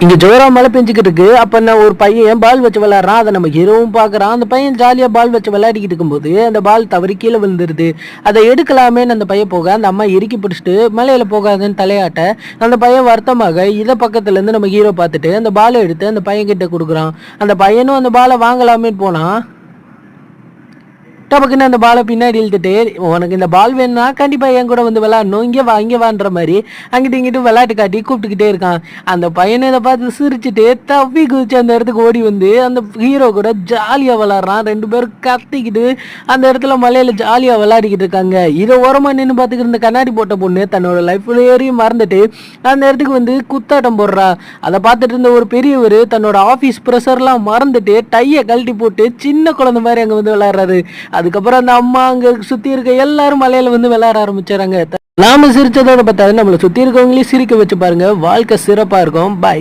இங்க ஜோரா மழை பெஞ்சுக்கிட்டு இருக்கு. அப்ப நான் ஒரு பையன் பால் வச்சு விளையாடுறான். அதை நம்ம ஹீரோவும் பாக்குறான். அந்த பையன் ஜாலியா பால் வச்சு விளையாடிக்கிட்டு இருக்கும்போது அந்த பால் தவறி கீழே விழுந்துருது. அதை எடுக்கலாமேன்னு அந்த பையன் போக அந்த அம்மா இறுக்கி பிடிச்சிட்டு மலையில போகாதுன்னு தலையாட்ட அந்த பையன் வருத்தமாக இதை பக்கத்துல இருந்து நம்ம ஹீரோ பார்த்துட்டு அந்த பாலை எடுத்து அந்த பையன் கிட்ட கொடுக்குறான். அந்த பையனும் அந்த பாலை வாங்கலாமேன்னு போனா டபக்குன்னு அந்த பாலை பின்னாடி இழுத்துட்டு உனக்கு இந்த பால் வேணும்னா கண்டிப்பாக என் கூட வந்து விளாடணும், இங்கே வான்ற மாதிரி அங்கிட்டு இங்கிட்டு விளையாட்டு காட்டி கூப்பிட்டுக்கிட்டே இருக்கான். அந்த பையனை இதை பார்த்து சிரிச்சுட்டு தப்பி குதிச்சு அந்த இடத்துக்கு ஓடி வந்து அந்த ஹீரோ கூட ஜாலியாக விளாட்றான். 2 பேரும் கத்திக்கிட்டு அந்த இடத்துல மலையில் ஜாலியாக விளையாடிக்கிட்டு இருக்காங்க. இதை ஓரமாக நின்று பார்த்துக்கிட்டு இருந்த கண்ணாடி போட்ட பொண்ணு தன்னோட லைஃப்லேயும் மறந்துட்டு அந்த இடத்துக்கு வந்து குத்தாட்டம் போடுறா. அதை பார்த்துட்டு இருந்த ஒரு பெரியவர் தன்னோட ஆஃபீஸ் ப்ரெஷர்லாம் மறந்துட்டு டையை கழட்டி போட்டு சின்ன குழந்தை மாதிரி அங்கே வந்து விளையாடுறாரு. அதுக்கப்புறம் அந்த அம்மா அங்க சுத்தி இருக்க எல்லாரும் மலையில வந்து விளையாட ஆரம்பிச்சாங்க. நாம சிரிச்சதோட பார்த்தா நம்மளை சுத்தி இருக்கவங்களையும் சிரிக்க வச்சு பாருங்க. வாழ்க்கை சிறப்பா இருக்கும். பாய்.